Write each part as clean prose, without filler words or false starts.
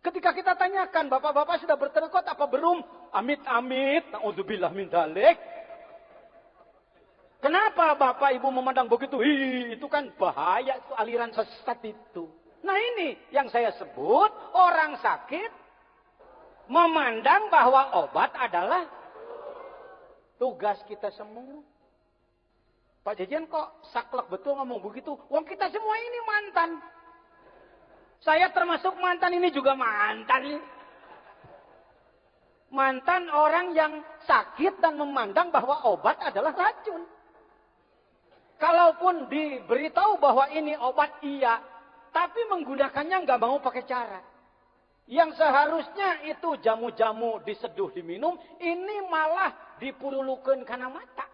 Ketika kita tanyakan, bapak-bapak sudah bertekad apa belum? Amit-amit, na'udzubillah min dzalik. Kenapa bapak ibu memandang begitu? Itu kan bahaya, itu aliran sesat itu. Nah ini yang saya sebut, orang sakit memandang bahwa obat adalah tugas kita semua. Pak Jejen kok saklek betul ngomong begitu? Wong kita semua ini mantan. Saya termasuk mantan, ini juga mantan. Mantan orang yang sakit dan memandang bahwa obat adalah racun. Kalaupun diberitahu bahwa ini obat, iya. Tapi menggunakannya nggak mau pakai cara. Yang seharusnya itu jamu-jamu diseduh diminum, ini malah dipurulukeun kana mata.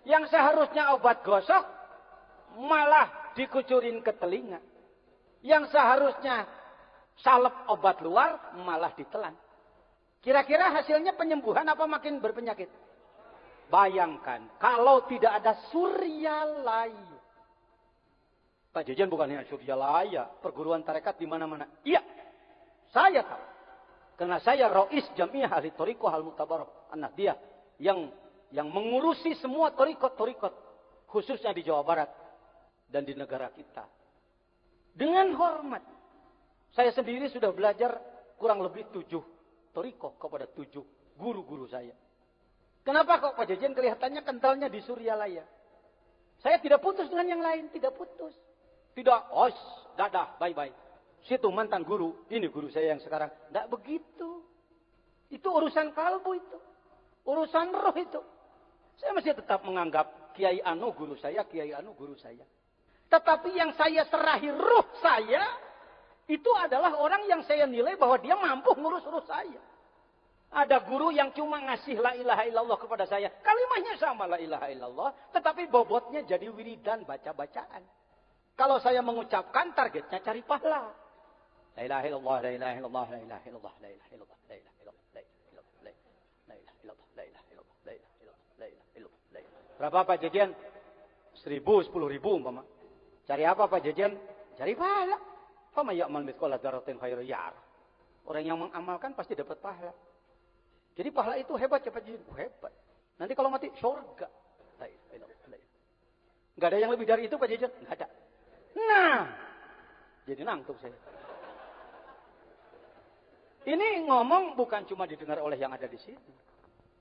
Yang seharusnya obat gosok, malah dikucurin ke telinga. Yang seharusnya salep obat luar, malah ditelan. Kira-kira hasilnya penyembuhan apa makin berpenyakit? Bayangkan, kalau tidak ada Suryalaya. Pak Jejen bukannya Suryalaya, perguruan tarekat di mana-mana. Iya, saya tahu. Karena saya Rois Jamiah Ahli Thariqah Al-Mutabarak An-Nahdiyah yang mengurusi semua thariqat-thariqat, khususnya di Jawa Barat dan di negara kita. Dengan hormat, saya sendiri sudah belajar kurang lebih 7 thariqah kepada 7 guru-guru saya. Kenapa kok Pak Jejen kelihatannya kentalnya di Suryalaya? Saya tidak putus dengan yang lain, tidak putus. Tidak, dadah, bye-bye. Situ mantan guru, ini guru saya yang sekarang. Tidak begitu. Itu urusan kalbu itu. Urusan roh itu. Saya masih tetap menganggap Kiai Anu guru saya, Kiai Anu guru saya. Tetapi yang saya serahi roh saya, itu adalah orang yang saya nilai bahwa dia mampu ngurus roh saya. Ada guru yang cuma ngasih la ilaha illallah kepada saya. Kalimatnya sama la ilaha illallah. Tetapi bobotnya jadi wiridan baca-bacaan. Kalau saya mengucapkan targetnya cari pahala. La ilaha illallah, la ilaha illallah, la ilaha illallah, la ilaha illallah, la ilaha illallah, la ilaha illallah, la ilaha illallah, la ilaha illallah, la ilaha illallah, la ilaha illallah, la ilaha. Berapa Pak Jejen? 1.000, 10.000 umpama. Cari apa Pak Jejen? Cari pahala. Fama ya'mal mithqala dzarratin khairan yarah. Orang yang mengamalkan pasti dapat pahala. Jadi pahala itu hebat ya Pak Jejen? Hebat. Nanti kalau mati surga. Nggak ada yang lebih dari itu Pak Jejen? Nggak ada. Nah, jadi nangkep saya. Ini ngomong bukan cuma didengar oleh yang ada di sini.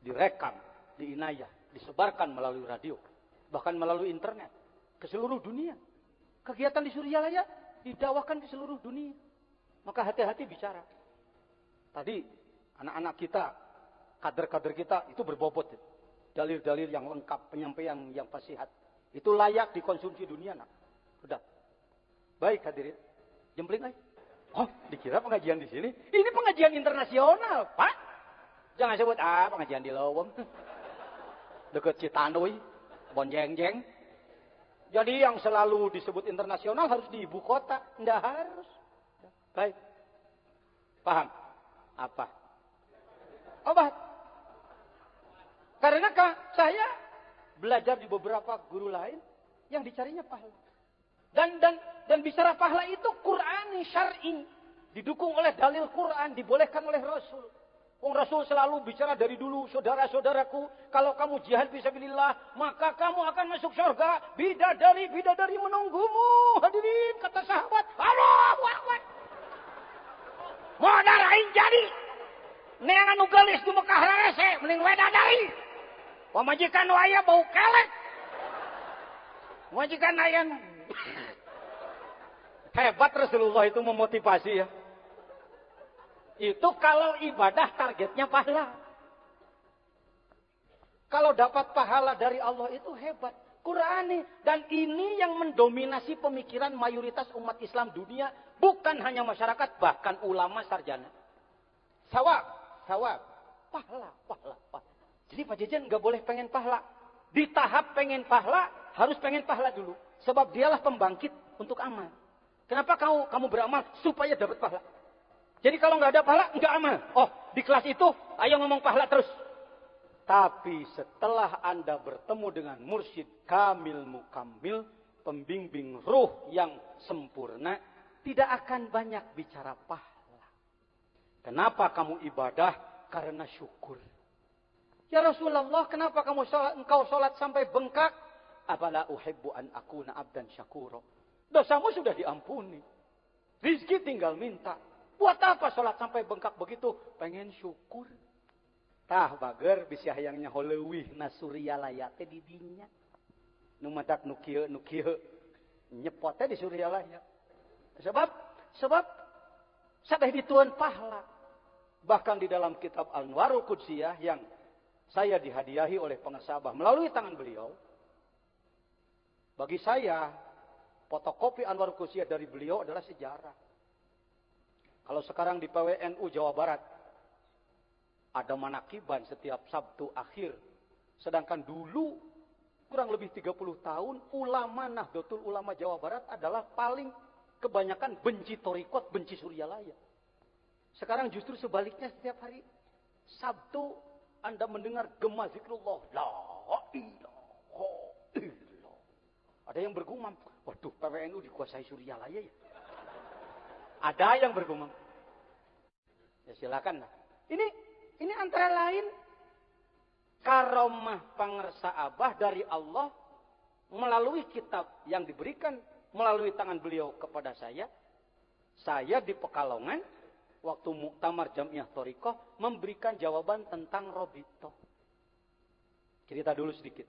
Direkam, diinayah, disebarkan melalui radio. Bahkan melalui internet. Ke seluruh dunia. Kegiatan di Suryalaya didakwakan ke seluruh dunia. Maka hati-hati bicara. Tadi anak-anak kita, kader-kader kita itu berbobot. Dalil-dalil yang lengkap, penyampaian yang fasihat. Itu layak dikonsumsi dunia. Nak. Sudah. Baik hadirin. Jempling aja. Oh, dikira pengajian di sini. Ini pengajian internasional, Pak. Jangan sebut pengajian di Lowong. Dekat Citanduy, Bonjeng-jeng. Jadi yang selalu disebut internasional harus di ibu kota. Tidak harus. Baik. Paham? Apa? Obat. Karena saya belajar di beberapa guru lain yang dicarinya pahala. Dan bicara pahala itu Qur'ani, syar'i. Didukung oleh dalil Quran, dibolehkan oleh Rasul. Rasul selalu bicara dari dulu, saudara-saudaraku, kalau kamu jihad fisabilillah, maka kamu akan masuk surga. Bidadari menunggumu. Hadirin, kata sahabat, Allahu Akbar. Mau darain jadi. Neangan nugelis di Mekah rese, mending wedadari. Pemajikan waya bau kelek. Pemajikan ayan. Hebat Rasulullah itu memotivasi ya. Itu kalau ibadah targetnya pahala. Kalau dapat pahala dari Allah itu hebat. Qur'ani. Dan ini yang mendominasi pemikiran mayoritas umat Islam dunia. Bukan hanya masyarakat, bahkan ulama sarjana. Sawab. Pahala. Jadi Pak Jejen nggak boleh pengen pahala. Di tahap pengen pahala, harus pengen pahala dulu. Sebab dialah pembangkit untuk amal. Kenapa kamu beramal? Supaya dapat pahala. Jadi kalau nggak ada pahala, nggak amal. Oh, di kelas itu, ayo ngomong pahala terus. Tapi setelah Anda bertemu dengan mursyid kamil mukamil, pembimbing ruh yang sempurna, tidak akan banyak bicara pahala. Kenapa kamu ibadah? Karena syukur. Ya Rasulullah, kenapa engkau sholat sampai bengkak? Afala uhibbu an akuna abdan syakura. Dosamu sudah diampuni. Rizki tinggal minta. Buat apa sholat sampai bengkak begitu? Pengen syukur. Tah bager bisa hayangnya holewih nasuria layate di dinya. Numadak nukieu nyepotnya di surya layak. Sebab sadeh dituan pahala. Bahkan di dalam kitab Anwarul Qudsiyah yang saya dihadiahi oleh pengesabah melalui tangan beliau. Bagi saya, fotokopi Anwarul Qudsiyah dari beliau adalah sejarah. Kalau sekarang di PWNU Jawa Barat, ada manakiban setiap Sabtu akhir. Sedangkan dulu, kurang lebih 30 tahun, ulama Nahdlatul Ulama Jawa Barat adalah paling kebanyakan benci torikot, benci suryalaya. Sekarang justru sebaliknya setiap hari Sabtu Anda mendengar gema zikrullah. La ilaha illallah. Ada yang bergumam, waduh PWNU dikuasai suryalaya ya. Ada yang bergumam. Ya silakan lah. Ini antara lain karomah pangersa abah dari Allah melalui kitab yang diberikan melalui tangan beliau kepada saya. Saya di Pekalongan waktu muktamar Jamiah Thoriqah memberikan jawaban tentang Robito. Cerita dulu sedikit.